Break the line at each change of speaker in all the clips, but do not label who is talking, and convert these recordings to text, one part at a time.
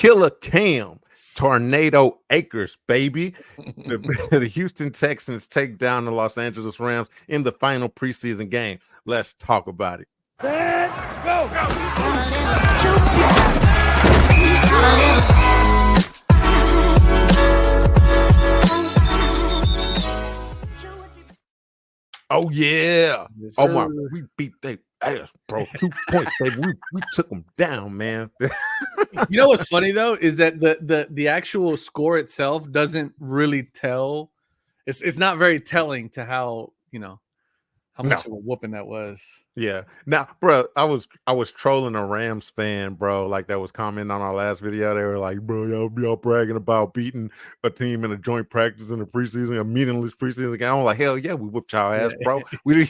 Killer Cam, Tornado Akers, baby. The Houston Texans take down the Los Angeles Rams in the final preseason game. Let's talk about it.
Let's go.
Oh, yeah.
Yes,
Oh, my.
sir.
We beat their ass, bro. 2 points, baby. We took them down, man.
You know what's funny though is that the actual score itself doesn't really tell. It's not very telling to how how much of a whooping that was.
Yeah. Now, bro, I was trolling a Rams fan, bro. Like that was commenting on our last video. They were like, bro, y'all bragging about beating a team in a joint practice in the preseason, a meaningless preseason game. I'm like, hell yeah, we whooped y'all ass, bro. We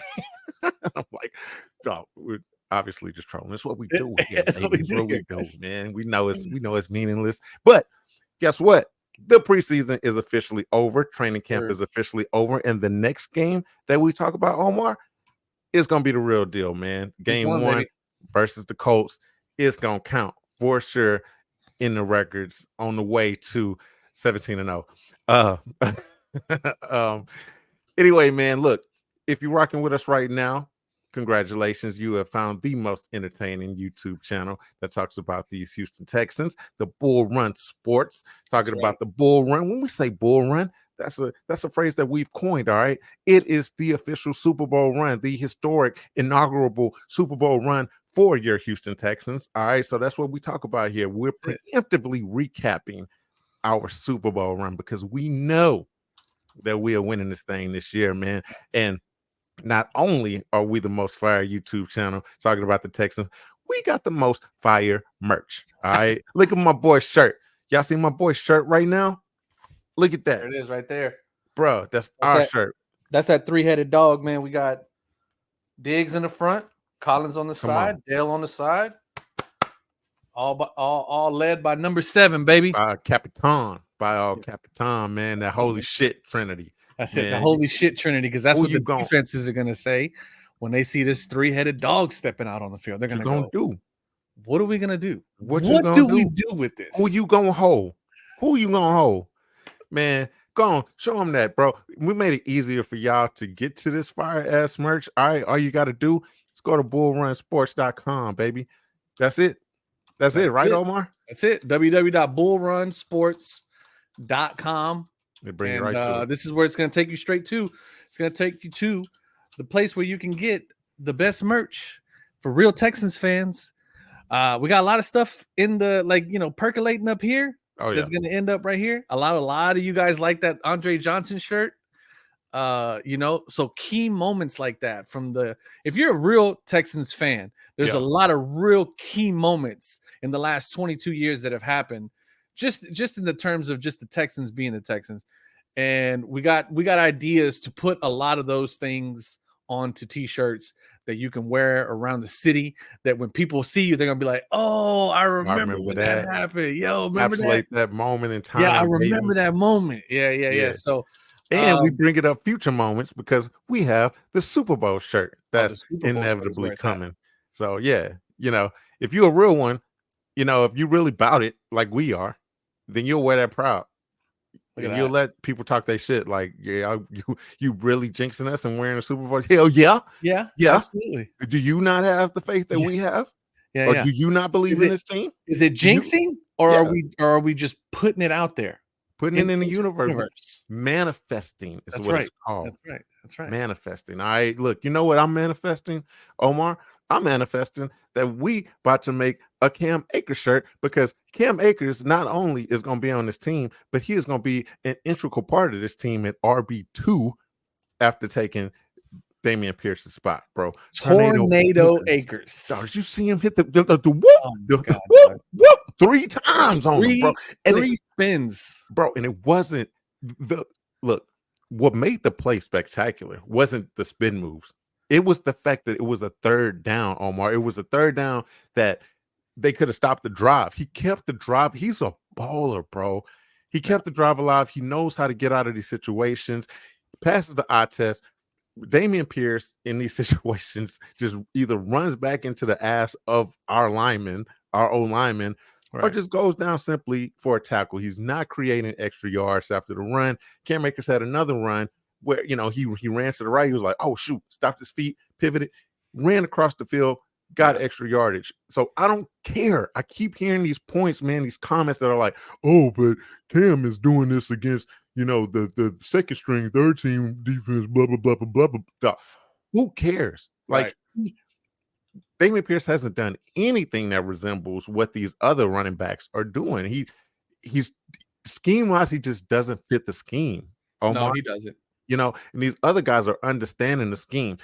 I'm like, no, we're obviously just trolling. That's what we do here,
That's what we
baby.
do
What we
here,
do,
guys.
man. We know it's meaningless. But guess what? The preseason is officially over. Training camp is officially over. And the next game that we talk about, Omar, it's going to be the real deal, man. Game one versus the Colts. It's going to count for sure in the records on the way to 17-0. Anyway, man, look, if you're rocking with us right now, congratulations. You have found the most entertaining YouTube channel that talks about these Houston Texans, the Bull Run Sports, talking about the Bull Run. When we say Bull Run, that's a phrase that we've coined, all right? It is the official Super Bowl run, the historic inaugural Super Bowl run for your Houston Texans, all right? So that's what we talk about here. We're preemptively recapping our Super Bowl run because we know that we are winning this thing this year, man. And not only are we the most fire YouTube channel talking about the Texans, we got the most fire merch, all right? Look at my boy's shirt. Y'all see my boy's shirt right now? Look at that.
There it is right there.
Bro, that's our shirt.
That's that three-headed dog, man. We got Diggs in the front, Collins on the side, Dale on the side. All led by number 7, baby.
By Capitan, man. That holy shit Trinity.
That's it, the holy shit Trinity, because that's what the defenses are going to say when they see this three-headed dog stepping out on the field. They're going to go, what are we going to do? What do we do with this?
Who you going to hold? Who you going to hold? Man, go on, show them that, bro. We made it easier for y'all to get to this fire-ass merch. All right, all you got to do is go to bullrunsports.com, baby. That's it. That's it, right, Omar?
That's it. www.bullrunsports.com.
They bring it right to it.
This is where it's going to take you straight to. It's going to take you to the place where you can get the best merch for real Texans fans. We got a lot of stuff in the percolating up here.
Oh, yeah.
That's going to end up right here. A lot of you guys like that Andre Johnson shirt. So key moments like that if you're a real Texans fan, there's a lot of real key moments in the last 22 years that have happened just in the terms of just the Texans being the Texans. And we got ideas to put a lot of those things onto t-shirts that you can wear around the city, that when people see you, they're gonna be like, oh, I remember when that happened. Yo, remember
that moment in time.
Yeah, I remember that moment. Yeah. So
and we bring it up future moments because we have the Super Bowl shirt that's inevitably coming. So yeah, if you're a real one, if you really about it like we are, then you'll wear that proud. And you'll let people talk their shit like, yeah, you really jinxing us and wearing a Super Bowl? Hell yeah.
Yeah, absolutely.
Do you not have the faith that we have?
Yeah,
or do you not believe in this team?
Is it jinxing, or are we just putting it out there?
Putting it in the universe. Manifesting is what it's called.
That's right.
Manifesting. All right. Look, you know what I'm manifesting, Omar? I'm manifesting that we about to make a Cam Akers shirt, because Cam Akers not only is going to be on this team, but he is going to be an integral part of this team at RB2 after taking Dameon Pierce's spot, bro.
Tornado Akers.
Did you see him hit the whoop 3 times on him, bro? And
3 spins.
Bro, and it wasn't what made the play spectacular wasn't the spin moves. It was the fact that it was a third down, Omar. It was a third down that they could have stopped the drive. He kept the drive. He's a baller, bro. He kept the drive alive. He knows how to get out of these situations. Passes the eye test. Dameon Pierce in these situations just either runs back into the ass of our O lineman, or just goes down simply for a tackle. He's not creating extra yards after the run. Cam Akers had another run where, he ran to the right. He was like, oh, shoot, stopped his feet, pivoted, ran across the field, got extra yardage. So I don't care. I keep hearing these points, man, these comments that are like, oh, but Cam is doing this against, the second string, third team defense, blah, blah, blah, blah, blah, blah. Who cares? Like, Dameon Pierce hasn't done anything that resembles what these other running backs are doing. He's scheme-wise, he just doesn't fit the scheme.
No, he doesn't.
And these other guys are understanding the scheme.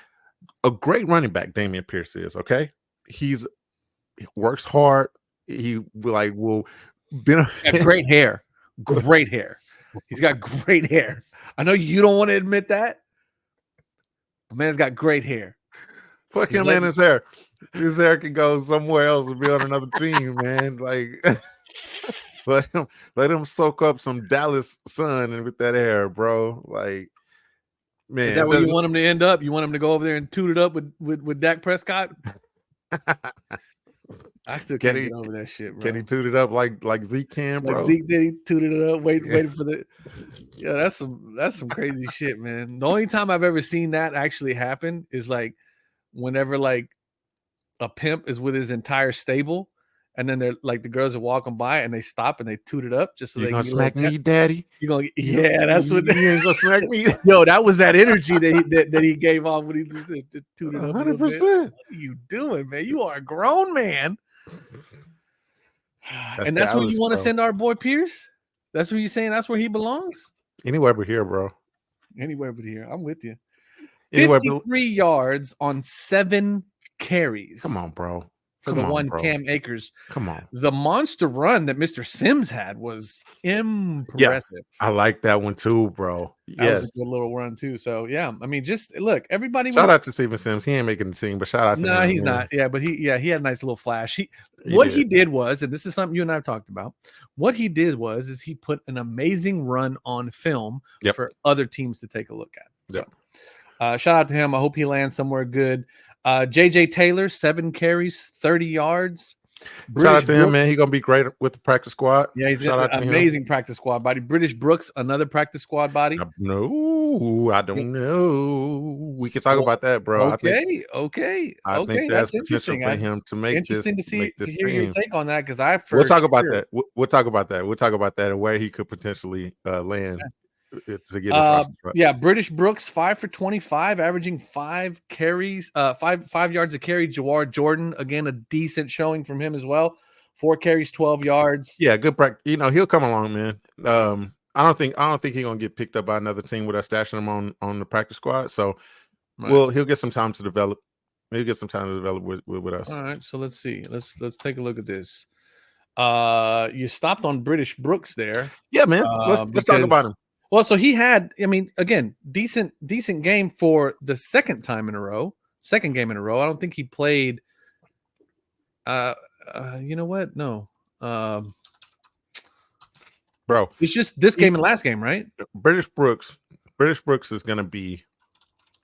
A great running back, Dameon Pierce is, okay? He works hard. He will benefit.
Got great hair. Great hair. He's got great hair. I know you don't want to admit that. The man's got great hair.
Fuck him and his hair. His hair can go somewhere else and be on another team, man. Like, let him soak up some Dallas sun and with that hair, bro. Like, man,
is that where you want him to end up? You want him to go over there and toot it up with Dak Prescott? I still can't get over that shit, bro.
Can he toot it up like Zeke can, bro?
Like Zeke did, he tooted it up, waiting for the. Yeah, that's some crazy shit, man. The only time I've ever seen that actually happen is like whenever like a pimp is with his entire stable, and then they're like the girls are walking by and they stop and they toot it up just so they
gonna smack me, daddy.
You gonna that's what
you ain't gonna smack me.
Yo, that was that energy that he gave off when he just tooted up.
100%.
What are you doing, man? You are a grown man. And that's where you want to send our boy Pierce? That's what you're saying? That's where he belongs?
Anywhere but here, bro.
Anywhere but here. I'm with you. 53 yards on 7 carries.
Come on, bro.
For the one Cam Akers.
Come on.
The monster run that Mr. Sims had was impressive.
Yeah, I like that one too, bro.
That was a good little run too. So yeah, I mean, just look, everybody.
Shout out to Steven Sims. He ain't making the team, but shout out to him.
No, he's not. Yeah, but he had a nice little flash. He did was, and this is something you and I have talked about. What he did was he put an amazing run on film for other teams to take a look at. So, shout out to him. I hope he lands somewhere good. JJ Taylor, 7 carries, 30 yards.
Shout out to him, man. He's gonna be great with the practice squad.
Yeah, he's got an amazing practice squad body. British Brooks, another practice squad body.
No, I don't know. We can talk about that, bro.
Okay.
I think that's potential for him to make this.
Interesting to hear
team.
your take on that because
we'll talk about that. We'll talk about that. We'll talk about that and where he could potentially land. To get
British Brooks 5 for 25, averaging 5 carries, 5 yards a carry. Jawar Jordan, again, a decent showing from him as well. 4 carries, 12 yards.
Yeah, good practice. He'll come along, man. I don't think he's gonna get picked up by another team without stashing him on the practice squad. So he'll get some time to develop. He'll get some time to develop with us.
All right, so let's see. Let's take a look at this. You stopped on British Brooks there.
Yeah, man. Let's talk about him.
Well, so he had, I mean, again, decent game for the second game in a row. I don't think he played. You know what? No,
bro.
It's just this game and last game, right?
British Brooks is going to be.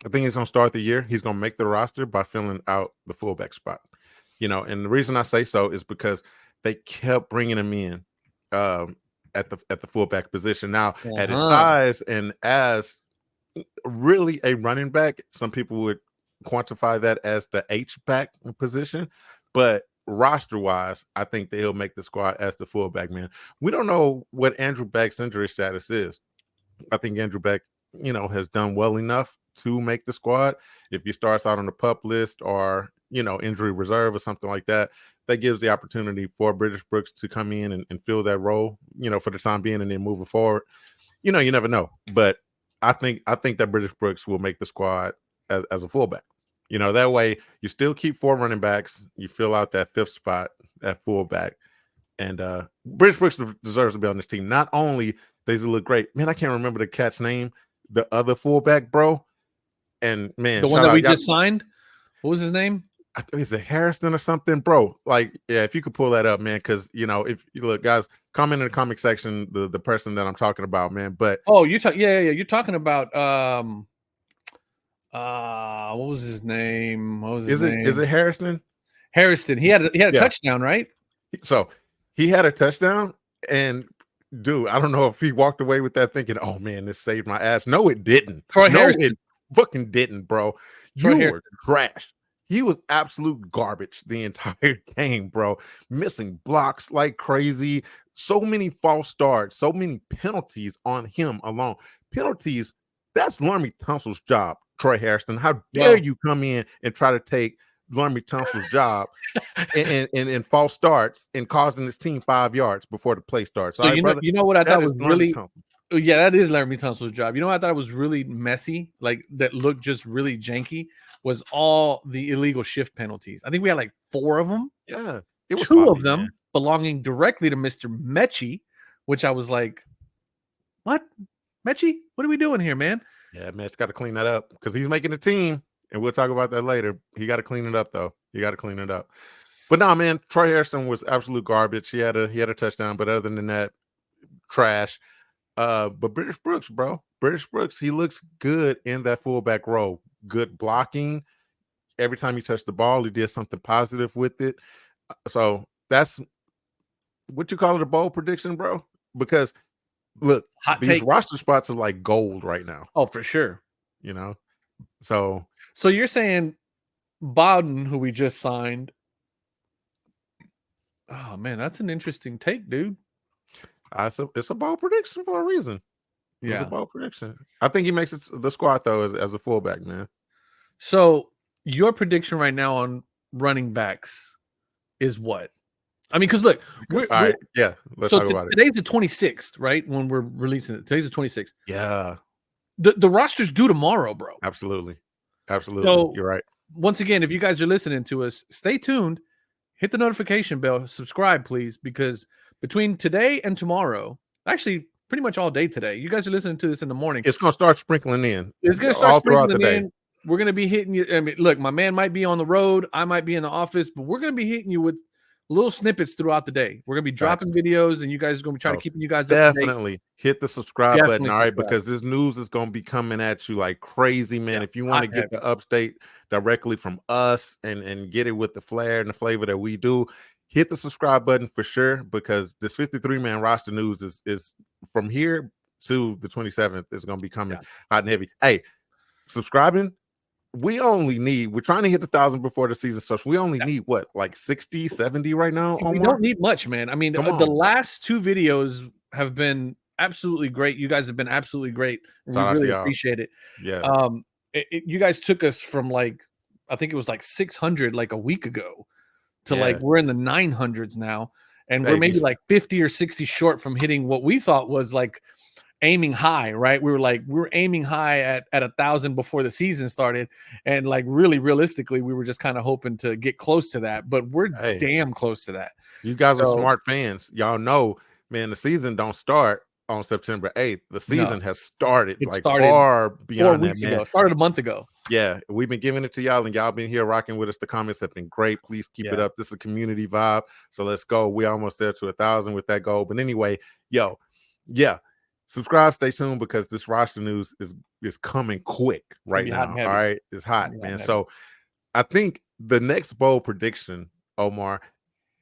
I think he's going to start the year. He's going to make the roster by filling out the fullback spot. And the reason I say so is because they kept bringing him in. At the fullback position now at his size and as really a running back, some people would quantify that as the H-back position, but roster wise, I think that he'll make the squad as the fullback, man. We don't know what Andrew Beck's injury status is. I think Andrew Beck, has done well enough to make the squad. If he starts out on the PUP list or injury reserve or something like that, that gives the opportunity for British Brooks to come in and fill that role, for the time being and then moving forward. You never know. But I think that British Brooks will make the squad as a fullback. That way you still keep 4 running backs. You fill out that 5th spot at fullback. And British Brooks deserves to be on this team. Not only does he look great, man, I can't remember the cat's name, the other fullback, bro. And man,
the one that we just signed, what was his name?
I think it's a Harrison or something, bro. Like, yeah, if you could pull that up, man, because if you look, guys, comment in the comment section the person that I'm talking about, man. But
you're talking about what was his name?
Is it Harrison?
Harrison. He had a touchdown, right?
So he had a touchdown, and dude, I don't know if he walked away with that thinking, "Oh man, this saved my ass." No, it didn't.
Troy
No,
Harrison.
it fucking didn't, bro.
Troy
You
Harrison.
were trash. He was absolute garbage the entire game, bro. Missing blocks like crazy. So many false starts, so many penalties on him alone. Penalties, that's Laremy Tunsil's job, Troy Harrison. How dare you come in and try to take Laremy Tunsil's job and false starts and causing his team 5 yards before the play starts.
So you know what I thought was really
Tunsil.
Yeah, that is Laremy Tunsil's job. You know what I thought was really messy, like that looked just really janky, was all the illegal shift penalties. I think we had like 4 of them.
Yeah, it was
2
sloppy,
of them
man.
belonging directly to Mr. Mechie, which I was like, "What, Mechie? What are we doing here, man?"
Yeah, Mech got to clean that up because he's making the team, and we'll talk about that later. He got to clean it up, though. He got to clean it up. But no, man, Troy Harrison was absolute garbage. He had a touchdown, but other than that, trash. But British Brooks, bro, British Brooks, he looks good in that fullback role. Good blocking. Every time he touched the ball, he did something positive with it. So that's what you call it, a bold prediction, bro? Because look, these roster spots are like gold right now.
Oh, for sure.
You know, so
you're saying Bowden, who we just signed. Oh man, that's an interesting take, dude.
It's a bold prediction for a reason.
Yeah,
it's a bold prediction. I think he makes it the squad though as a fullback, man.
So your prediction right now on running backs is what? I mean, because look,
let's talk about it.
Today's the 26th, right? When we're releasing it, today's the 26th.
Yeah,
the roster's due tomorrow, bro.
Absolutely.
So,
you're right.
Once again, if you guys are listening to us, stay tuned, hit the notification bell, subscribe, please, because between today and tomorrow, actually pretty much all day today, you guys are listening to this in the morning.
It's going to start sprinkling in.
It's going to start sprinkling in. We're going to be hitting you. I mean, look, my man might be on the road. I might be in the office, but we're going to be hitting you with little snippets throughout the day. We're going to be dropping videos, and you guys are going to be trying to keep you guys up to date.
Definitely hit the subscribe button, all right? Because this news is going to be coming at you like crazy, man. If you want to get the update directly from us and get it with the flair and the flavor that we do, hit the subscribe button for sure, because this 53-man roster news is from here to the 27th is going to be coming hot and heavy. Hey, subscribing. We're trying to hit 1,000 before the season starts. We only need what, like 60, 70 right now?
We don't need much, man. I mean, the last 2 videos have been absolutely great. You guys have been absolutely great. We really appreciate it.
Yeah.
You guys took us from like, I think it was like 600 like a week ago to like we're in the 900s now, and we're maybe like 50 or 60 short from hitting what we thought was like aiming high, right? We were aiming high at 1,000 before the season started, and like really realistically, we were just kind of hoping to get close to that, but we're damn close to that.
You guys are smart fans. Y'all know, man, the season don't start on September 8th. The season has started far beyond
4 weeks
that, man.
ago. It started a month ago.
Yeah, we've been giving it to y'all, and y'all been here rocking with us. The comments have been great. Please keep it up. This is a community vibe, so let's go. We're almost there to 1,000 with that goal. But anyway, subscribe, stay tuned, because this roster news is coming quick right now. All right, it's hot, man. So I think the next bold prediction, Omar,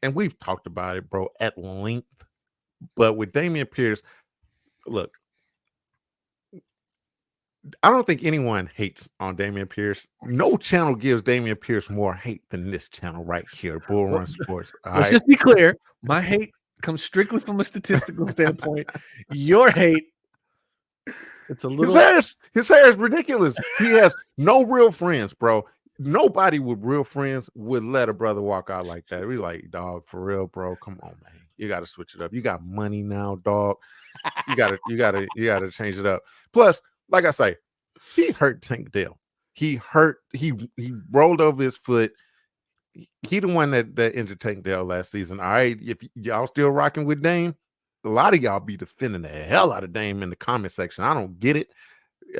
and we've talked about it, bro, at length, but with Dameon Pierce, look, I don't think anyone hates on Dameon Pierce. No channel gives Dameon Pierce more hate than this channel right here, Bull Run Sports.
Let's just be clear. My hate comes strictly from a statistical standpoint. Your hate, it's a little.
His hair is ridiculous. He has no real friends, bro. Nobody with real friends would let a brother walk out like that. We like, dog, for real, bro. Come on, man. You got to switch it up. You got money now, dog. You gotta change it up. Plus, like I say, he hurt Tank Dell. He rolled over his foot. He the one that injured Tank Dell last season. All right, if y'all still rocking with Dame, a lot of y'all be defending the hell out of Dame in the comment section. I don't get it.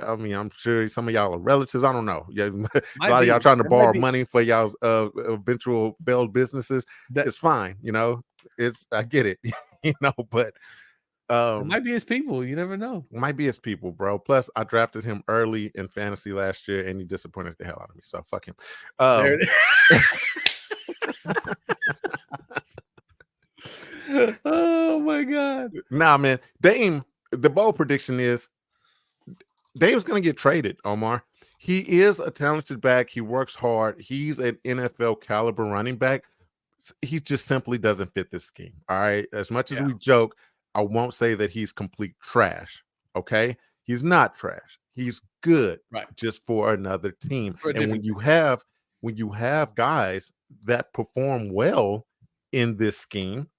I mean, I'm sure some of y'all are relatives. I don't know. Yeah, a lot of y'all trying to borrow money for y'all's eventual failed businesses. It's fine, I get it, but
it might be his people. You never know.
It might be his people, bro. Plus, I drafted him early in fantasy last year, and he disappointed the hell out of me. So fuck him.
Oh my God.
Nah, man. Dame, the bold prediction is Dame's gonna get traded, Omar. He is a talented back. He works hard. He's an NFL caliber running back. He just simply doesn't fit this scheme. All right. As much as
Yeah.
we joke, I won't say that he's complete trash. Okay. He's not trash. He's good
Right.
just for another team.
For a
And when
different
you have guys that perform well in this scheme,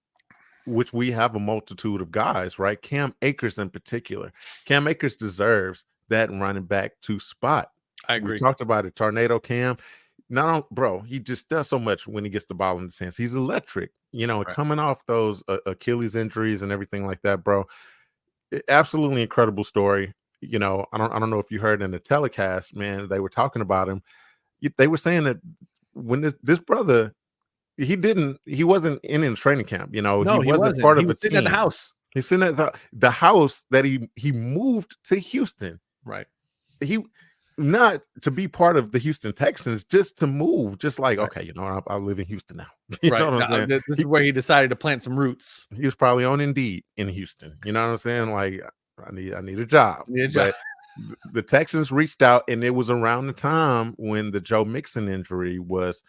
which we have a multitude of guys, right? Cam Akers in particular. Cam Akers deserves that running back 2 spot.
I
We
agree.
talked about it. Tornado Cam. Bro, he just does so much when he gets the ball in his hands. He's electric,
Right.
coming off those Achilles injuries and everything like that, bro. Absolutely incredible story. I don't know if you heard in the telecast, man, they were talking about him. They were saying that when this brother, he wasn't in training camp, he
No, he
wasn't
wasn't.
part
He
of a
was sitting at the
team.
house.
He's sitting at the house that he moved to Houston.
Right.
He not to be part of the Houston Texans, just to move, just like,
Right.
okay, I live in Houston now. You
Right.
know what I'm saying?
This is where he decided to plant some roots.
He was probably on Indeed in Houston. You know what I'm saying? Like, I need a job.
Need a job.
But the Texans reached out, and it was around the time when the Joe Mixon injury was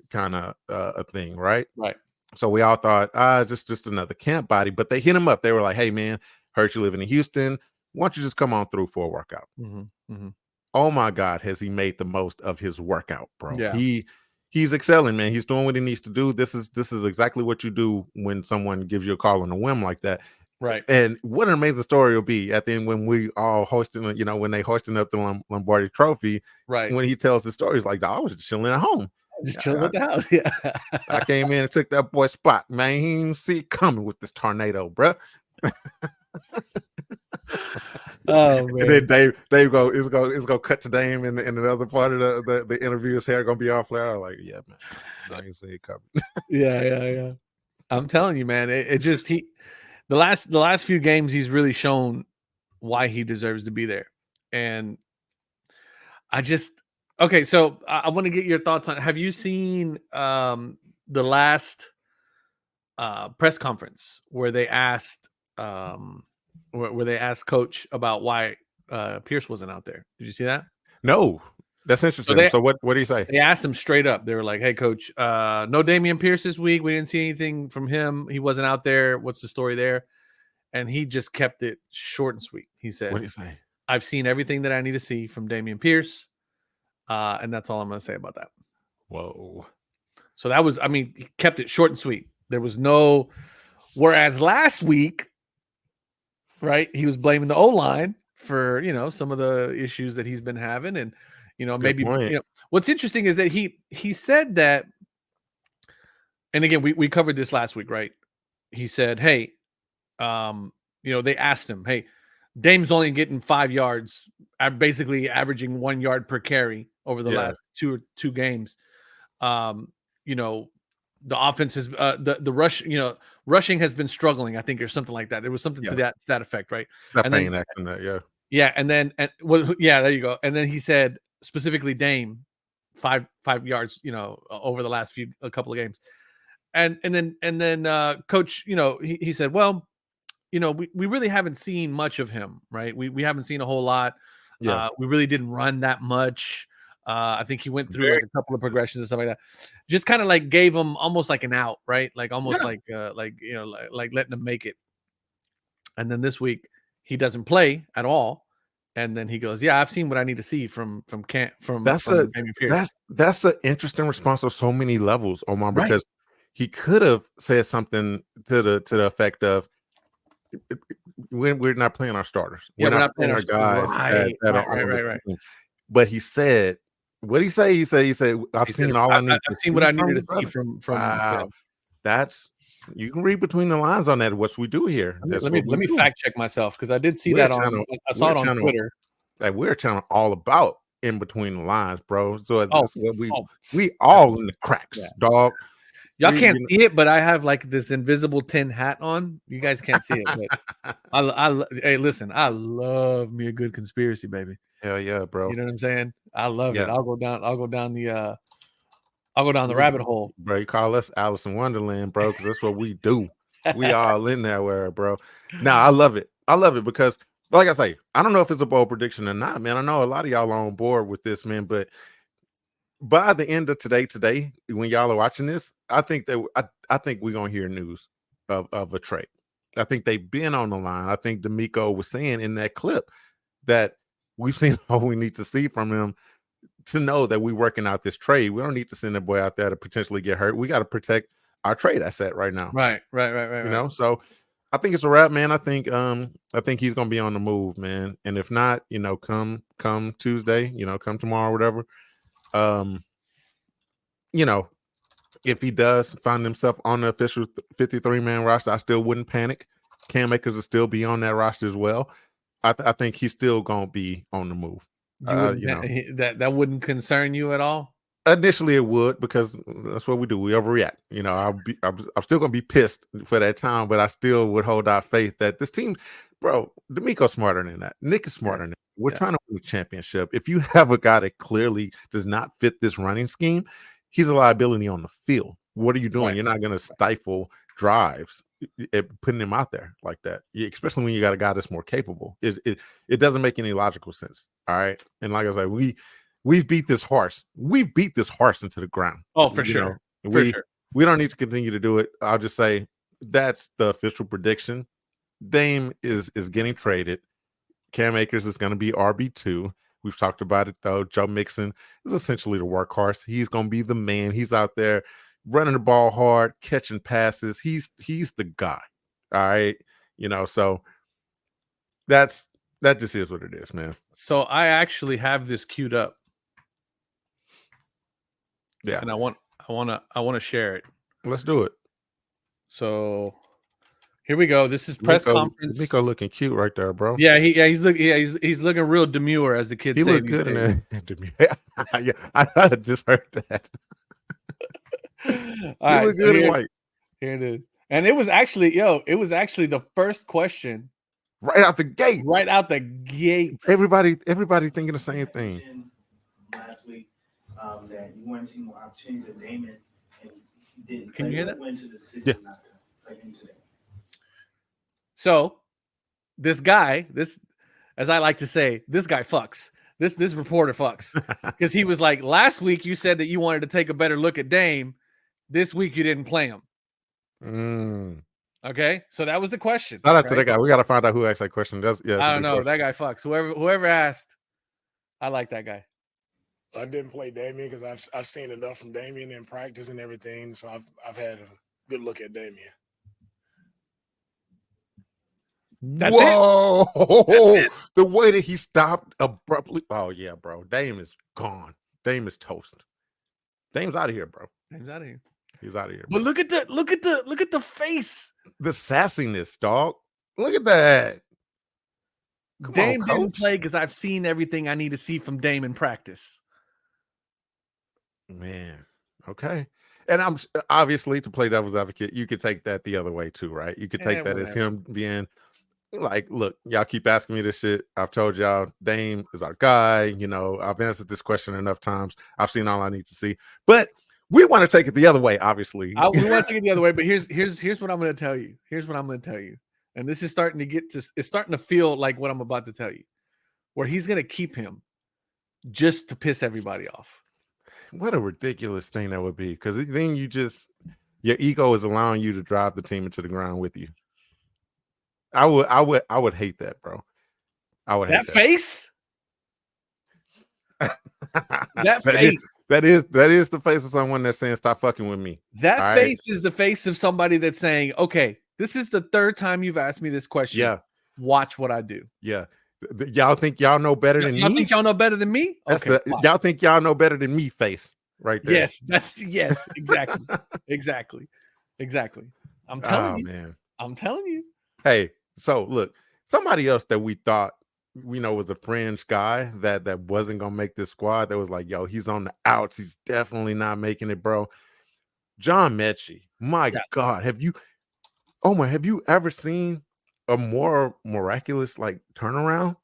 kind of a thing, right?
Right.
So we all thought, just another camp body. But they hit him up. They were like, hey, man, heard you living in Houston. Why don't you just come on through for a workout? Oh my God, has he made the most of his workout, bro?
Yeah.
He's excelling, man. He's doing what he needs to do. This is exactly what you do when someone gives you a call on a whim like that.
Right.
And what an amazing story will be at the end when we all hosting, when they hosting up the Lombardi Trophy.
Right.
When he tells his story, he's like, I was just chilling at home.
Just chilling at the house. Yeah.
I came in and took that boy's spot, man. He didn't see it coming with this tornado, bro.
Oh man.
And then Dave it's gonna cut to Dame in another part of the interview. His hair gonna be all flat. I'm like, yeah, man, I ain't see it coming.
Yeah. I'm telling you, man. It just the last few games he's really shown why he deserves to be there. And okay, so I want to get your thoughts on. Have you seen the last press conference where they asked where they asked Coach about why Pierce wasn't out there? Did you see that?
No, that's interesting. So what do you say?
They asked him straight up. They were like, "Hey, Coach, no Dameon Pierce this week. We didn't see anything from him. He wasn't out there. What's the story there?" And he just kept it short and sweet. He said,
"What do you say?
I've seen everything that I need to see from Dameon Pierce, and that's all I'm going to say about that."
Whoa.
So that was, he kept it short and sweet. There was no. Whereas last week, right, he was blaming the O-line for some of the issues that he's been having, and maybe what's interesting is that he said that, and again we covered this last week, right? He said, hey, they asked him, hey, Dame's only getting 5 yards, basically averaging 1 yard per carry over the last two games. The offense is the rush, rushing has been struggling, I think, or something like that. There was something to that effect, right?
That pain acting that,
there you go. And then he said specifically Dame 5 yards, over the last a couple of games. And then Coach, he said, well, we really haven't seen much of him, right? We haven't seen a whole lot.
Yeah.
We really didn't run that much. I think he went through like a couple of progressions and stuff like that. Just kind of like gave him almost like an out, right? Like almost like letting him make it. And then this week he doesn't play at all. And then he goes, "Yeah, I've seen what I need to see from Dameon Pierce."
That's an interesting response on so many levels, Omar, because he could have said something to the effect of, "We're not playing our starters. We're not playing our guys that are on the team." But he said, what did he say? He said, I've seen what I needed
to see from
wow. That's, you can read between the lines on that. What we do here.
Let me fact check myself, because I did see that on. I saw it on Twitter.
Like, we're channel all about in between the lines, bro. So that's what we all in the cracks, dog.
Y'all can't see it, but I have like this invisible tin hat on. You guys can't see it, but hey, listen, I love me a good conspiracy, baby.
Hell yeah, bro.
You know what I'm saying? I love it. I'll go down the rabbit hole.
Bro, you call us Alice in Wonderland, bro, because that's what we do. We all in there, where, bro. Now I love it. I love it because, like I say, I don't know if it's a bold prediction or not, man. I know a lot of y'all are on board with this, man. But by the end of today, when y'all are watching this, I think that I think we're gonna hear news of a trade. I think they've been on the line. I think D'Amico was saying in that clip that we've seen all we need to see from him to know that we're working out this trade. We don't need to send a boy out there to potentially get hurt. We got to protect our trade asset right now.
Right.
You know, so I think it's a wrap, man. I think he's gonna be on the move, man. And if not, you know, come Tuesday, you know, come tomorrow, whatever. You know, if he does find himself on the official 53-man roster, I still wouldn't panic. Cam Akers will still be on that roster as well. I think he's still gonna be on the move.
You wouldn't, that wouldn't concern you at all?
Initially, it would, because that's what we do. We overreact. You know, I'm still gonna be pissed for that time, but I still would hold out faith that this team, bro, D'Amico's smarter than that. Nick is smarter than that. We're trying to win a championship. If you have a guy that clearly does not fit this running scheme, he's a liability on the field. What are you doing? You're not gonna stifle drives, putting him out there like that, especially when you got a guy that's more capable. It doesn't make any logical sense. All right, and like I said, we've beat this horse. We've beat this horse into the ground.
Oh, for sure.
We don't need to continue to do it. I'll just say that's the official prediction. Dame is getting traded. Cam Akers is going to be RB2. We've talked about it, though. Joe Mixon is essentially the workhorse. He's going to be the man. He's out there running the ball hard, catching passes. He's the guy. All right. You know, so that just is what it is, man.
So I actually have this queued up.
Yeah.
And I want to share it.
Let's do it.
So here we go. This is press conference.
Nico looking cute right there, bro.
Yeah, he's looking real demure, as the kids say.
He look good in that. Demure. Yeah, I just heard that.
All right,
looks good in white.
Here it is. And it was actually the first question.
Right out the gate.
Right out the gate.
Everybody thinking the same thing.
Last week, that you wanted to see more opportunities at Dameon, and he didn't.
Can you hear that?
Went to the decision not to play him today.
So this guy, as I like to say, this guy fucks. This reporter fucks. Because he was like, last week you said that you wanted to take a better look at Dame. This week you didn't play him. Okay, so that was the question.
Shout out to that guy. We got to find out who asked that question.
I don't know. That guy fucks. Whoever asked, I like that guy.
I didn't play Dameon because I've seen enough from Dameon in practice and everything, so I've had a good look at Dameon.
That's it.
The way that he stopped abruptly. Oh yeah, bro. Dame is gone. Dame is toast. Dame's out of here, bro.
Dame's out of here.
He's out of here.
Bro. But look at the face.
The sassiness, dog. Look at that.
Dame didn't play because I've seen everything I need to see from Dame in practice.
Man, okay. And I'm obviously, to play devil's advocate, you could take that the other way too, right? You could take that as him being like, look, y'all keep asking me this shit. I've told y'all Dame is our guy. You know, I've answered this question enough times. I've seen all I need to see. But we want to take it the other way, obviously.
We want to take it the other way, but here's what I'm going to tell you. Here's what I'm going to tell you. And this is starting to feel like what I'm about to tell you, where he's going to keep him just to piss everybody off.
What a ridiculous thing that would be, because then your ego is allowing you to drive the team into the ground with you. I would hate that, bro. I would hate that.
Face? That face.
That is the face of someone that's saying stop fucking with me.
That face is the face of somebody that's saying, okay, this is the third time you've asked me this question.
Yeah.
Watch what I do.
Yeah. Y'all think y'all know better than me?
Y'all think y'all know better than me?
Okay. Y'all think y'all know better than me face right there.
Yes, exactly. Exactly. I'm telling you.
Man.
I'm telling you.
Hey, so look, somebody else that we thought was a fringe guy that wasn't gonna make this squad, that was like, yo, he's on the outs. He's definitely not making it, bro. John Mechie. My God, have you ever seen a more miraculous like turnaround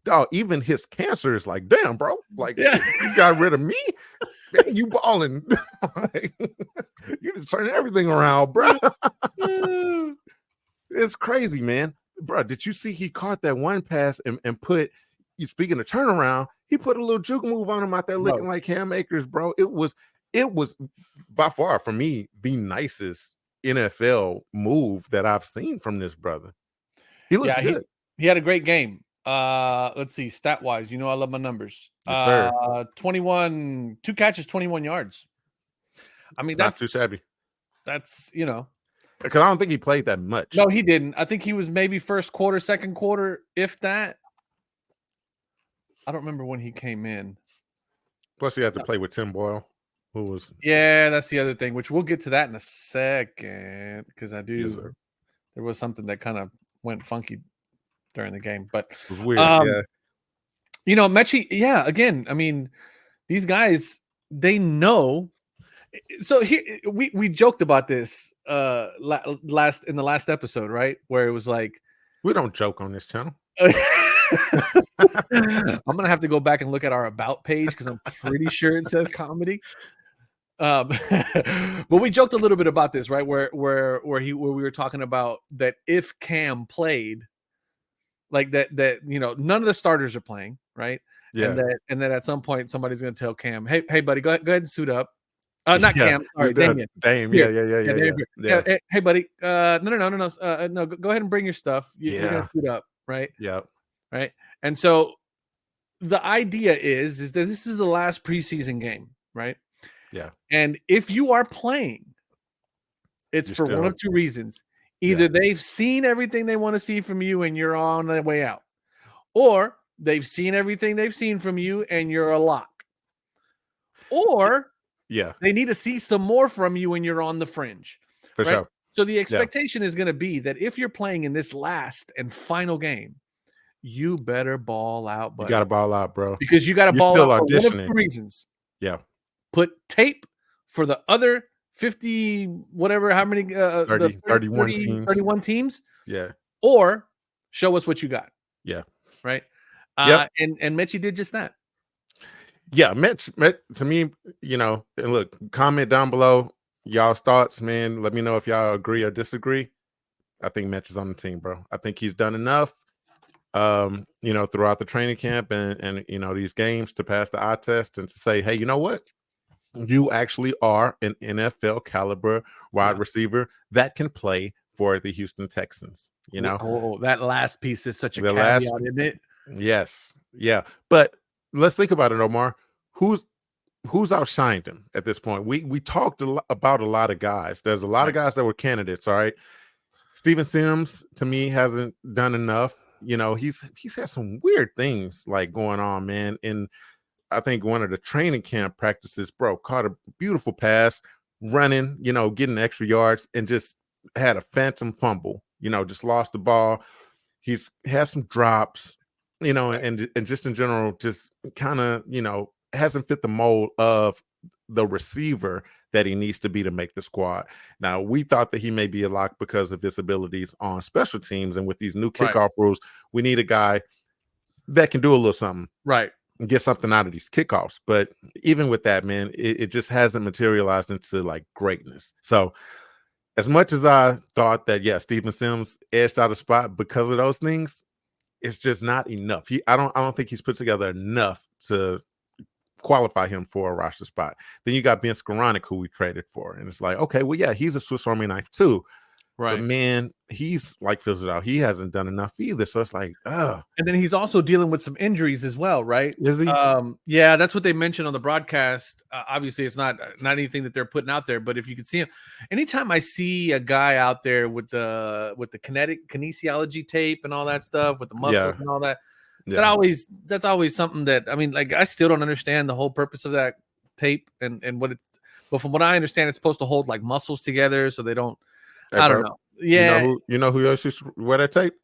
dog, even his cancer is like, damn, bro, like
Yeah.
you got rid of me, man, you balling. Like, you just turning everything around, bro. It's crazy, man. Bro, did you see he caught that one pass and put, you speaking of turnaround, he put a little juke move on him out there looking like Cam Akers, bro. It was by far for me the nicest NFL move that I've seen from this brother. He looks good.
He had a great game. Let's see, stat wise, I love my numbers.
Yes, sir.
2 catches, 21 yards. I mean,
Not too shabby.
That's
Because I don't think he played that much.
No, he didn't. I think he was maybe first quarter, second quarter, if that. I don't remember when he came in.
Plus, he had to play with Tim Boyle, who was.
Yeah, that's the other thing, which we'll get to that in a second, because I do.
Yes, sir.
There was something that kind of went funky during the game, but
it was weird. Yeah.
Mechie. Yeah, again, I mean, these guys, they know. So here we joked about this in the last episode, right? Where it was like,
we don't joke on this channel.
I'm gonna have to go back and look at our about page because I'm pretty sure it says comedy. But we joked a little bit about this, right? Where we were talking about that if Cam played, like that none of the starters are playing, right?
Yeah.
And that at some point somebody's gonna tell Cam, hey buddy, go ahead and suit up. Not Cam, sorry, Dameon. Yeah. Hey buddy, no. No, go ahead and bring your stuff. You're gonna suit up, right?
Yeah.
Right. And so the idea is that this is the last preseason game, right?
Yeah.
And if you are playing, it's for one of two reasons. Either they've seen everything they want to see from you and you're on the way out, or they've seen everything they've seen from you and you're a lock, or they need to see some more from you and you're on the fringe.
For sure.
So the expectation is going to be that if you're playing in this last and final game, you better ball out, buddy.
You got to ball out, bro.
Because you got to ball out for one of two reasons.
Yeah.
Put tape for the other 50, whatever, how many? 31 teams.
Yeah.
Or show us what you got.
Yeah.
Right. And Mechie did just that.
Yeah. Mitch, to me, and look, comment down below y'all's thoughts, man. Let me know if y'all agree or disagree. I think Mitch is on the team, bro. I think he's done enough. Throughout the training camp and these games to pass the eye test and to say, hey, you know what? You actually are an NFL caliber wide receiver that can play for the Houston Texans.
That last piece is such a caveat, isn't it?
Yes. Yeah. But let's think about it, Omar. Who's outshined him at this point? We talked about a lot of guys. There's a lot of guys that were candidates. All right. Steven Sims, to me, hasn't done enough. He's had some weird things like going on, man. And I think one of the training camp practices, bro, caught a beautiful pass, running, getting extra yards, and just had a phantom fumble. Just lost the ball. He's had some drops, and just in general, just kind of, hasn't fit the mold of the receiver that he needs to be to make the squad. Now, we thought that he may be a lock because of his abilities on special teams, and with these new kickoff rules, we need a guy that can do a little something,
right,
and get something out of these kickoffs. But even with that, man, it just hasn't materialized into like greatness. So as much as I thought that, Steven Sims edged out a spot because of those things, it's just not enough. I don't think he's put together enough to qualify him for a roster spot. Then you got Ben Skoranek, who we traded for, and it's like, okay, well, he's a Swiss Army knife too, right? But man, he's like fills it out. He hasn't done enough either, so it's like, and
then he's also dealing with some injuries as well, right?
Is he?
Yeah, that's what they mentioned on the broadcast. Obviously, it's not anything that they're putting out there, but if you could see him, anytime I see a guy out there with the kinesiology tape and all that stuff, with the muscles and all that. That's always something that, I mean, like, I still don't understand the whole purpose of that tape and what it's, but from what I understand, it's supposed to hold like muscles together so they don't. I don't know. Yeah,
you know who else used to wear that tape?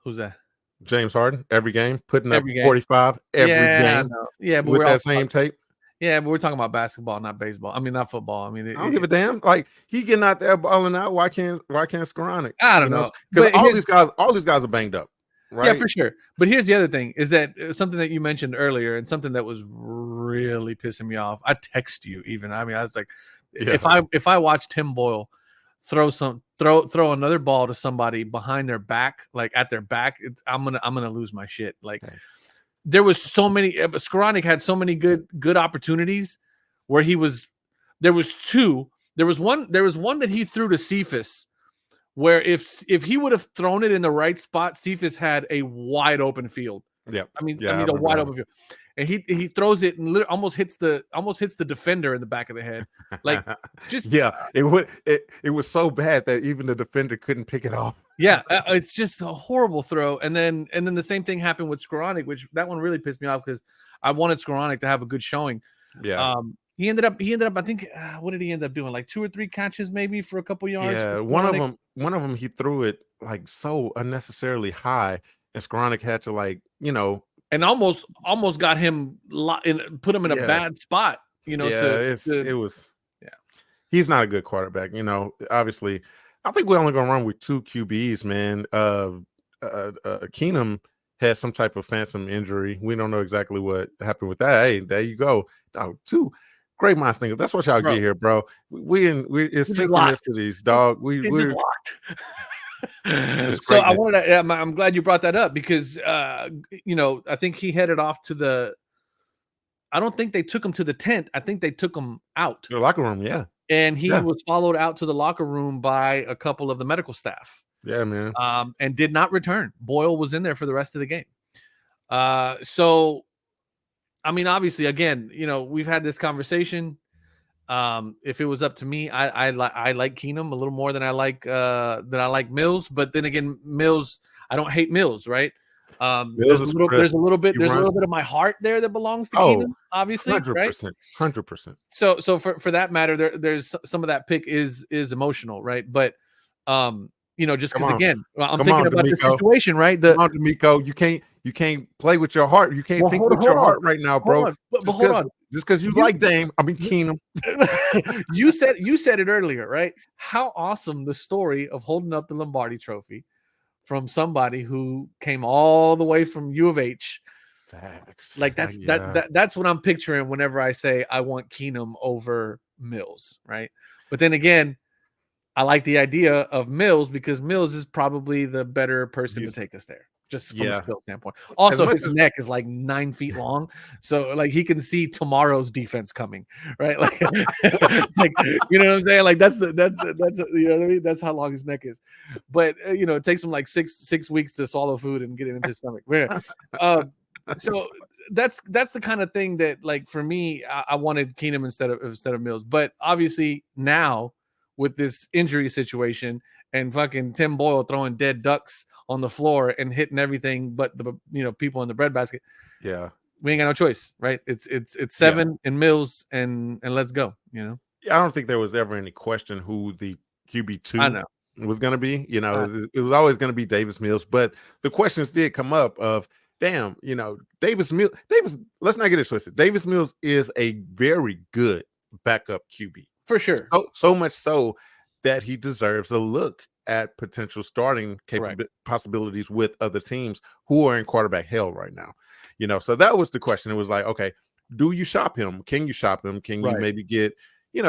Who's that?
James Harden. Every game, putting up 45 every game.
Yeah, but
with that same tape.
Yeah, but we're talking about basketball, not baseball. I mean, not football. I mean,
I don't give a damn. Like, he getting out there balling out. Why can't Skoranek?
I don't know.
Because all these guys are banged up. right?
Yeah, for sure. But here's the other thing: is that something that you mentioned earlier, and something that was really pissing me off. I text you even. I mean, I was like, if I watch Tim Boyle throw another ball to somebody behind their back, like at their back, I'm gonna lose my shit. Like there was so many. Skoranek had so many good opportunities where he was. There was two. There was one that he threw to Cephas, where if he would have thrown it in the right spot, Cephas had a wide open field.
Yeah,
I mean a wide open field, and he throws it and almost hits the defender in the back of the head. Like, just
it was so bad that even the defender couldn't pick it off.
Yeah, it's just a horrible throw. And then the same thing happened with Skoranek, which that one really pissed me off because I wanted Skoranek to have a good showing.
Yeah.
He ended up, I think, what did he end up doing? Like 2 or 3 catches maybe for a couple yards.
Yeah, one of them he threw it like so unnecessarily high, and Skoranek had to
and almost got him put him in a bad spot. It
was. Yeah, he's not a good quarterback. Obviously, I think we're only gonna run with 2 QBs, man. Keenum had some type of phantom injury. We don't know exactly what happened with that. Hey, there you go. 2 great minds thinking. That's what y'all get here, bro. It's synchronicities, dog. We're
locked. So I wanted to. I'm glad you brought that up because I think he headed off to the. I don't think they took him to the tent. I think they took him out
to the locker room. Yeah,
and he was followed out to the locker room by a couple of the medical staff.
Yeah, man.
And did not return. Boyle was in there for the rest of the game. So, I mean, obviously, again, we've had this conversation. If it was up to me, I like Keenum a little more than I like Mills. But then again, Mills, I don't hate Mills, right? There's a little bit of my heart there that belongs to Keenum, obviously,
100%,
right?
100%.
So for that matter, there's some of that pick is emotional, right? But just because again, I'm thinking about the situation, right?
Come on, D'Amico, you can't play with your heart. You can't think with your heart right now, bro.
Hold on.
Just because you like Keenum.
you said it earlier, right? How awesome the story of holding up the Lombardi Trophy from somebody who came all the way from U of H.
Facts.
Like that's what I'm picturing whenever I say I want Keenum over Mills, right? But then again, I like the idea of Mills because Mills is probably the better person to take us there, just from a skill standpoint. Also, his neck is like 9 feet long, so like he can see tomorrow's defense coming, right? Like, you know what I'm saying? Like that's you know what I mean? That's how long his neck is. But it takes him like six weeks to swallow food and get it into his stomach. So that's the kind of thing that, like, for me, I wanted Keenum instead of Mills. But obviously now, with this injury situation and fucking Tim Boyle throwing dead ducks on the floor and hitting everything but the people in the breadbasket.
Yeah.
We ain't got no choice, right? It's 7 and Mills and let's go,
Yeah, I don't think there was ever any question who the QB2 was going to be. It was always going to be Davis Mills, but the questions did come up of, damn, Davis, let's not get it twisted. Davis Mills is a very good backup QB.
For sure.
So much so that he deserves a look at potential starting possibilities with other teams who are in quarterback hell right now. So that was the question. It was like, okay, do you shop him? Can you shop him? Can you maybe get,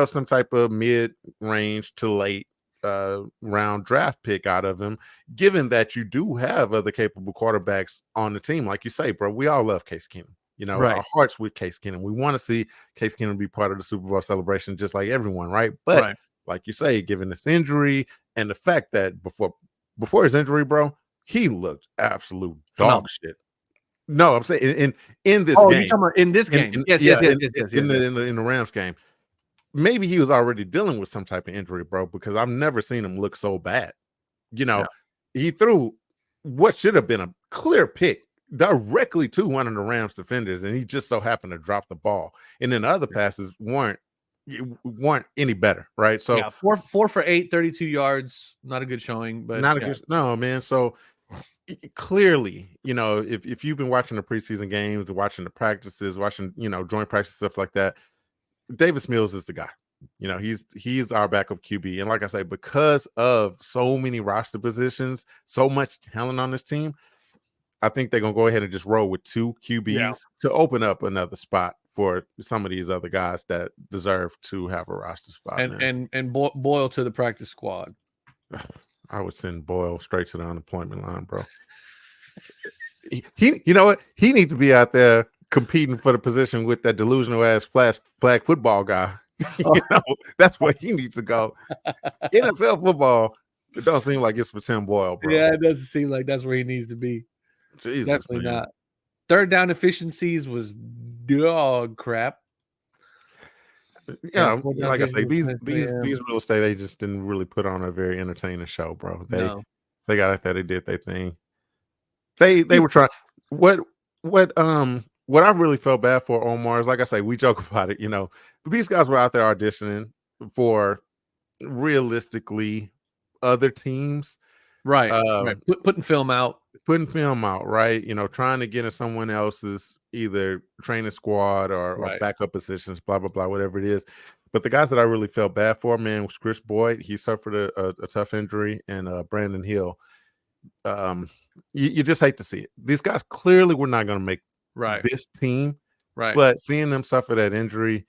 some type of mid-range to late round draft pick out of him, given that you do have other capable quarterbacks on the team? Like you say, bro, we all love Case Keenum. Our hearts with Case Keenum. We want to see Case Keenum be part of the Super Bowl celebration, just like everyone, right? But like you say, given this injury and the fact that before his injury, bro, he looked absolute dog shit. No, I'm saying in this game.
You're talking about in this game. Yes.
In the Rams game, maybe he was already dealing with some type of injury, bro, because I've never seen him look so bad. He threw what should have been a clear pick directly to one of the Rams defenders, and he just so happened to drop the ball. And then the other passes weren't any better, right? So
4 for 8, 32 yards, not a good showing, but
not a good. No, man. So clearly, if you've been watching the preseason games, watching the practices, watching joint practice, stuff like that, Davis Mills is the guy. He's our backup QB, and like I say, because of so many roster positions, so much talent on this team, I think they're gonna go ahead and just roll with 2 QBs to open up another spot for some of these other guys that deserve to have a roster spot.
And Boyle to the practice squad.
I would send Boyle straight to the unemployment line, bro. He you know what? He needs to be out there competing for the position with that delusional ass flag football guy. That's where he needs to go. NFL football, it don't seem like it's for Tim Boyle, bro.
Yeah, it doesn't seem like that's where he needs to be.
Jesus,
definitely
man.
not. Third down efficiencies was dog crap.
Yeah, like I say, these real estate agents didn't really put on a very entertaining show, bro. They got out there, they did their thing. They were trying. What I really felt bad for, Omar, is like I say, we joke about it. These guys were out there auditioning for realistically other teams,
right? Putting film out,
right? Trying to get in someone else's either training squad or backup positions, blah blah blah, whatever it is. But the guys that I really felt bad for, man, was Chris Boyd. He suffered a tough injury, and Brandon Hill. You just hate to see it. These guys clearly were not going to make this team,
right?
But seeing them suffer that injury,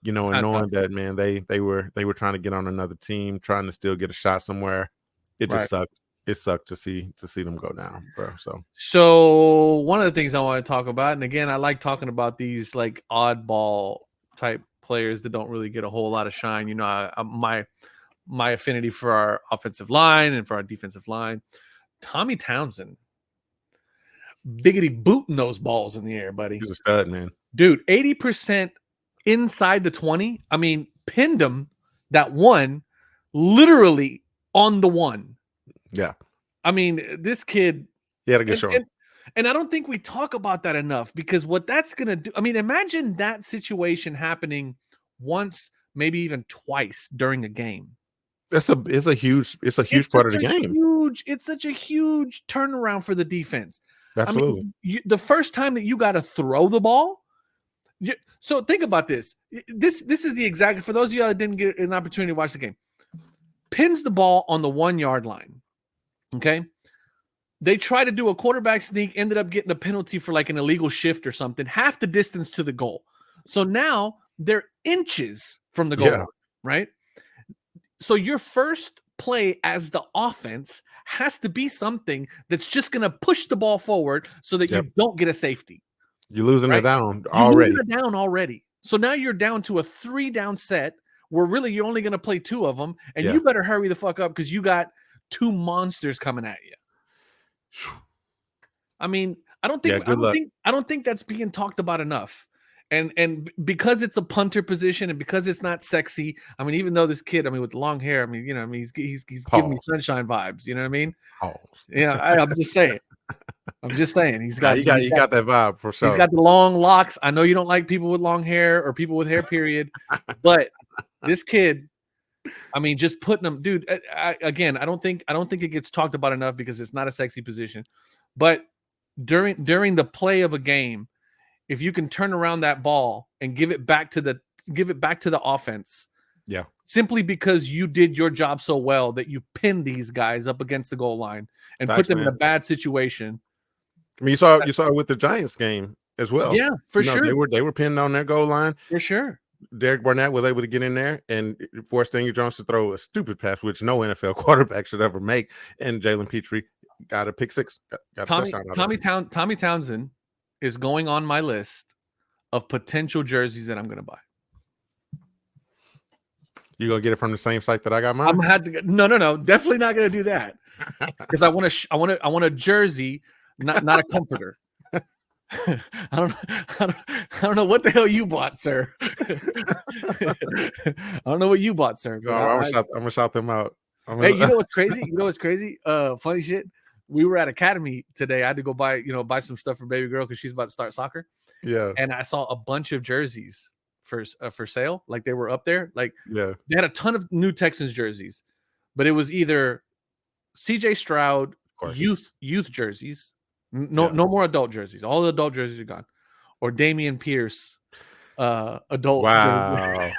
and knowing that, man, they were trying to get on another team, trying to still get a shot somewhere. It just sucked. It sucked to see them go down, bro.
So one of the things I want to talk about, and again, I like talking about these like oddball type players that don't really get a whole lot of shine. My affinity for our offensive line and for our defensive line. Tommy Townsend, biggity booting those balls in the air, buddy.
He's a stud, man.
Dude, 80% inside the 20. I mean, pinned him that one, literally on the one.
Yeah.
I mean, this kid.
He had a good show.
And I don't think we talk about that enough, because what that's going to do. I mean, imagine that situation happening once, maybe even twice during a game.
It's a huge part of the game.
It's such a huge turnaround for the defense.
Absolutely.
I mean, the first time that you got to throw the ball. So think about this. This is the exact, for those of you that didn't get an opportunity to watch the game, pins the ball on the 1 yard line. Okay. They try to do a quarterback sneak, ended up getting a penalty for like an illegal shift or something, half the distance to the goal. So now they're inches from the goal line, right? So your first play as the offense has to be something that's just going to push the ball forward so that you don't get a safety.
You're losing it down already.
You're losing it down already. So now you're down to a 3-down set where really you're only going to play 2 of them, and you better hurry the fuck up because you got 2 monsters coming at you. I mean, I don't think that's being talked about enough. And because it's a punter position and because it's not sexy, I mean, even though this kid, I mean, with long hair, I mean, he's giving me sunshine vibes. You know what I mean? Yeah, I'm just saying. He's got
you got that vibe for sure.
He's got the long locks. I know you don't like people with long hair or people with hair, period. But this kid, I mean, just putting them, dude. I don't think it gets talked about enough because it's not a sexy position. But during the play of a game, if you can turn around that ball and give it back to the offense, simply because you did your job so well that you pinned these guys up against the goal line and put them in a bad situation.
I mean, you saw it with the Giants game as well.
Yeah, for sure.
They were pinned on their goal line
for sure.
Derek Barnett was able to get in there and force Daniel Jones to throw a stupid pass, which no NFL quarterback should ever make. And Jalen Petrie got a pick six.
Tommy Townsend is going on my list of potential jerseys that I'm going to buy.
You gonna get it from the same site that I got mine?
I'm had to. No, definitely not going to do that because I want a jersey, not a comforter. I don't know what the hell you bought, sir. I don't know what you bought, sir.
No, I'm gonna shout them out.
Hey, you know what's crazy? Funny shit. We were at Academy today. I had to go buy some stuff for baby girl because she's about to start soccer.
Yeah.
And I saw a bunch of jerseys for sale. Like they were up there. Like
they
had a ton of new Texans jerseys, but it was either CJ Stroud youth jerseys. No more adult jerseys. All the adult jerseys are gone. Or Dameon Pierce adult.
Wow.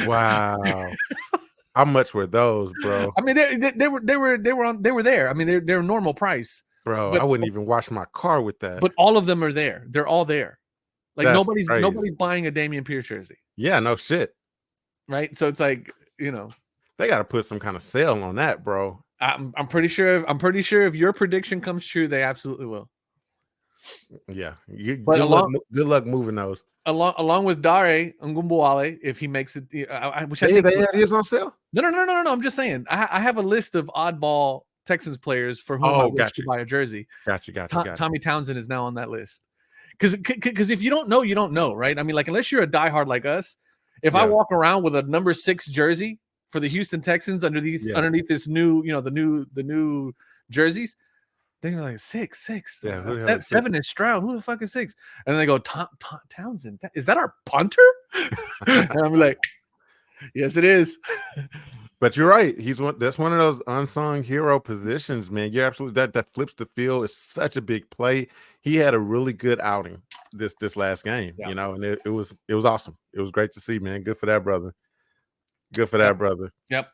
Wow. How much were those, bro?
I mean, they were there. I mean, they're normal price.
Bro,
But
I wouldn't even wash my car with that.
but all of them are there. They're all there. Like
That's
nobody's
crazy.
buying a Dameon Pierce jersey,
Yeah, no shit.
right? So it's like, you know,
They got to put some kind of sale on that, bro.
I'm pretty sure if your prediction comes true, they absolutely will.
Yeah,
But
good luck moving those.
along with Dare Ngumbuale, if he makes it, which I
They
think
had his on sale.
no. I'm just saying, I have a list of oddball Texans players for whom I wish to buy a jersey.
Gotcha.
Tommy Townsend is now on that list. Because if you don't know, you don't know, right? I mean, like unless you're a diehard like us, if I walk around with a number 6 jersey for the Houston Texans underneath this new, the new jerseys, they're like 6.
Yeah,
7 is Stroud. Who the fuck is 6? And then they go Townsend. Is that our punter? And I'm like, yes, it is.
But you're right. That's one of those unsung hero positions, man. You're absolutely that flips the field. Is such a big play. He had a really good outing this last game, and it was awesome. It was great to see, man. Good for that brother. Good for that brother.
Yep.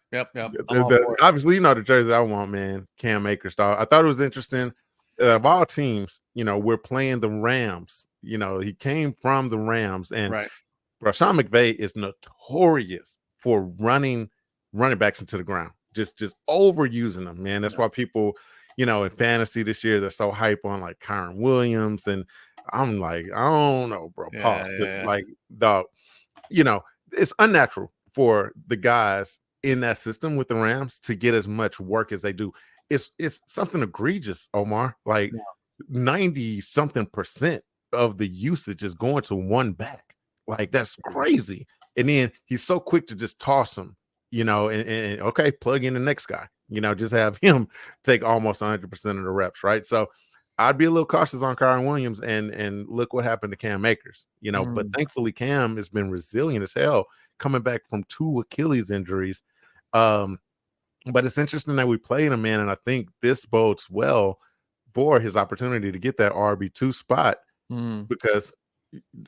Obviously, the jersey I want, man. Cam Akers. I thought it was interesting. Of all teams, we're playing the Rams. He came from the Rams, and Sean McVay is notorious for running backs into the ground, just overusing them, man. That's why people, in fantasy this year, they're so hype on like Kyron Williams, and I'm like, I don't know, bro. Pause. Like, dog, it's unnatural for the guys in that system with the Rams to get as much work as they do. It's something egregious, Omar. Like 90-something% of the usage is going to one back. Like that's crazy. And then he's so quick to just toss him. And okay, plug in the next guy, just have him take almost 100% of the reps, right? So I'd be a little cautious on Kyron Williams and look what happened to Cam Akers, but thankfully Cam has been resilient as hell coming back from 2 Achilles injuries. But it's interesting that we played him, man, and I think this bodes well for his opportunity to get that RB2 spot because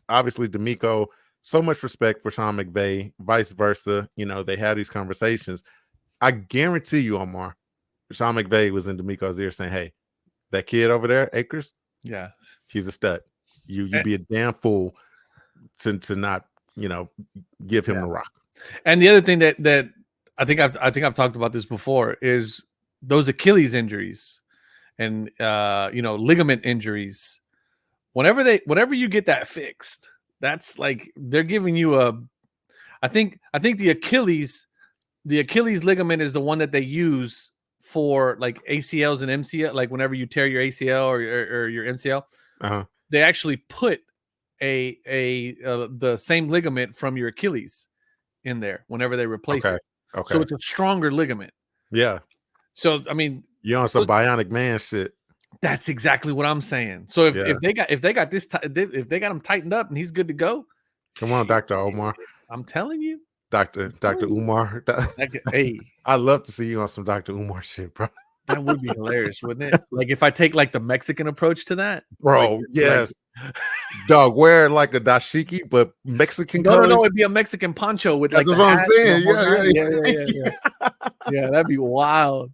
obviously D'Amico, so much respect for Sean McVay, vice versa. They had these conversations. I guarantee you, Omar, Sean McVay was in D'Amico's ear saying, hey, that kid over there, Akers, he's a stud. You be a damn fool to not, give him the rock.
And the other thing that I think I've talked about this before is those Achilles injuries and ligament injuries. Whenever you get that fixed, that's like they're giving you I think the Achilles ligament is the one that they use for like ACLs and MCL. Like whenever you tear your ACL or your MCL, they actually put the same ligament from your Achilles in there whenever they replace it. Okay. So it's a stronger ligament.
Yeah.
So I mean,
you're on some bionic man shit.
That's exactly what I'm saying. So if they got if they got him tightened up and he's good to go,
come on, Dr. Omar.
I'm telling you,
Dr. Umar.
Hey,
I'd love to see you on some Dr. Umar shit, bro.
That would be hilarious, wouldn't it? Like if I take like the Mexican approach to that,
bro. Yes, dog. Wear like a dashiki, but Mexican.
No, it'd be a Mexican poncho with like.
That's what I'm saying.
Yeah, that'd be wild.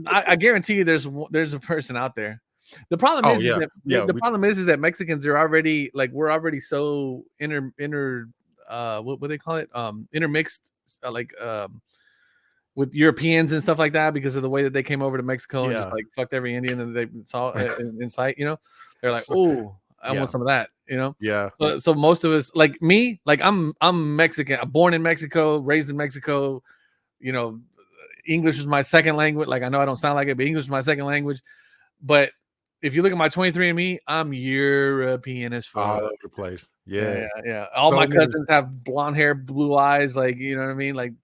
I guarantee you, there's a person out there. The problem is, problem is that Mexicans are already like we're already so what do they call it? Intermixed, with Europeans and stuff like that because of the way that they came over to Mexico and just like fucked every Indian that they saw in sight. They're like, oh, I want some of that.
Yeah.
So most of us, like me, like I'm Mexican, born in Mexico, raised in Mexico. English is my second language. Like I know I don't sound like it, but English is my second language. But if you look at my 23andMe, I'm European as fuck.
All over the place. Yeah.
All my cousins have blonde hair, blue eyes. Like you know what I mean. Like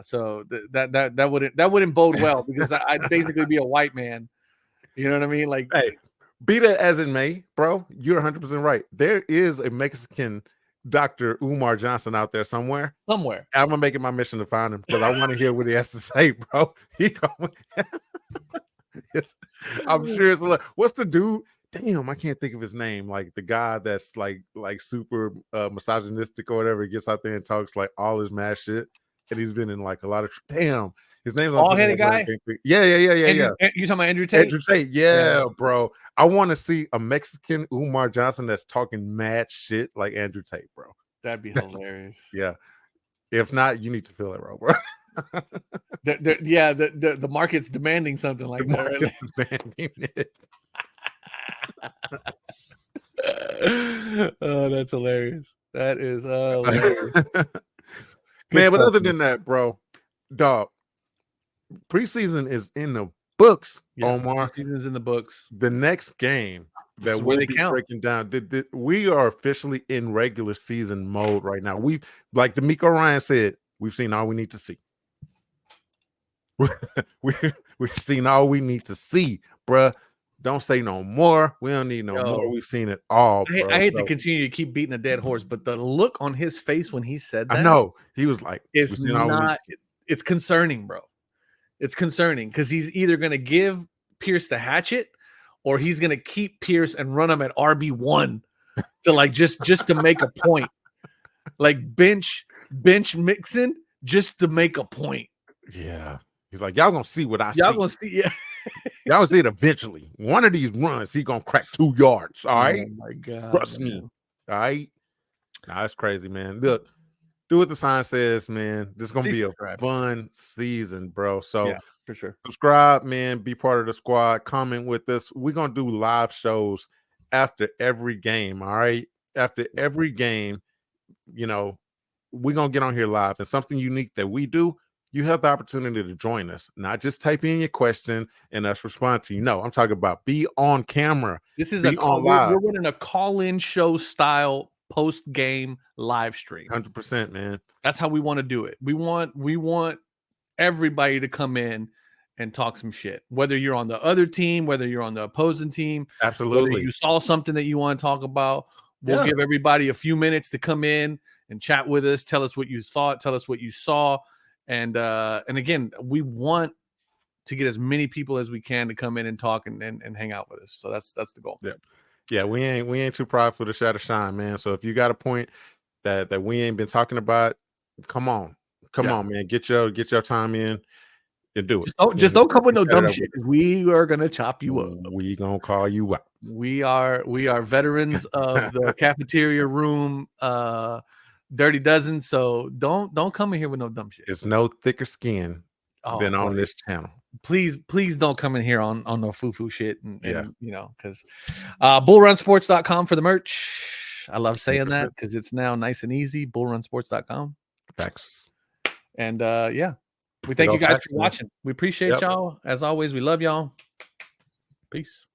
So that wouldn't bode well because I'd basically be a white man. You know what I mean? Like,
hey, be that as it may, bro. You're 100% right. There is a Mexican Dr. Umar Johnson out there somewhere. I'm gonna make it my mission to find him because I want to hear what he has to say, bro. Yes, I'm sure it's what's the dude? Damn, I can't think of his name. Like the guy that's like super misogynistic or whatever. He gets out there and talks like all his mad shit. and he's been in like a lot of. Damn, his name's on.
Bald-headed guy?
Yeah.
You talking about Andrew Tate?
Andrew Tate, yeah, bro. I want to see a Mexican Umar Johnson that's talking mad shit like Andrew Tate, bro.
That'd be hilarious.
Yeah. If not, you need to fill it, bro.
The market's demanding something like that. Right?
Demanding it.
Oh, that's hilarious. That is hilarious.
Man, but
stuff,
other than that, bro, dog, preseason is in the books, Omar.
Season's in the books.
The next game
This
that
is where
we'll
they
be
count.
breaking down, we are officially in regular season mode right now. We've, like D'Amico Ryan said, we've seen all we need to see. We've seen all we need to see, bruh. Don't say no more. We don't need no more. We've seen it all, bro.
I hate to continue to keep beating a dead horse, but the look on his face when he said that,
I know he was like,
it's it's concerning, bro. It's concerning because he's either going to give Pierce the hatchet or he's going to keep Pierce and run him at RB1 to like just to make a point, like bench Mixon just to make a point.
Yeah, he's like, y'all gonna see what I see.
Y'all gonna see, yeah.
Y'all gonna see it eventually. One of these runs, he gonna crack 2 yards. All right,
oh my God,
trust me. All right, that's crazy, man. Look, do what the sign says, man. This is gonna be a fun season, bro. So
yeah, for sure.
Subscribe, man. Be part of the squad. Comment with us. We're gonna do live shows after every game. All right, after every game, you know, we're gonna get on here live, and something unique that we do. You have the opportunity to join us, not just type in your question and us respond to you. No, I'm talking about be on camera.
This is
we're
running a call-in show style post-game live stream.
100%, man.
That's how we want to do it. We want everybody to come in and talk some shit. Whether you're on the other team, whether you're on the opposing team,
absolutely.
Whether you saw something that you want to talk about, we'll give everybody a few minutes to come in and chat with us. Tell us what you thought. Tell us what you saw. And again, we want to get as many people as we can to come in and talk and hang out with us. So that's the goal.
Yeah. We ain't too prideful to shadow shine, man. So if you got a point that we ain't been talking about, come on, man. Get your time in and do it.
Just don't come with no dumb shit. We are gonna chop you up.
We gonna call you out.
We are veterans of the cafeteria room. Dirty Dozen, so don't come in here with no dumb shit.
It's no thicker skin than on this channel.
Please don't come in here on no foo-foo shit and you know, because bullrunsports.com for the merch. I love saying that because it's now nice and easy. bullrunsports.com.
Thanks.
And we thank you guys for watching. We appreciate y'all. As always, we love y'all. Peace.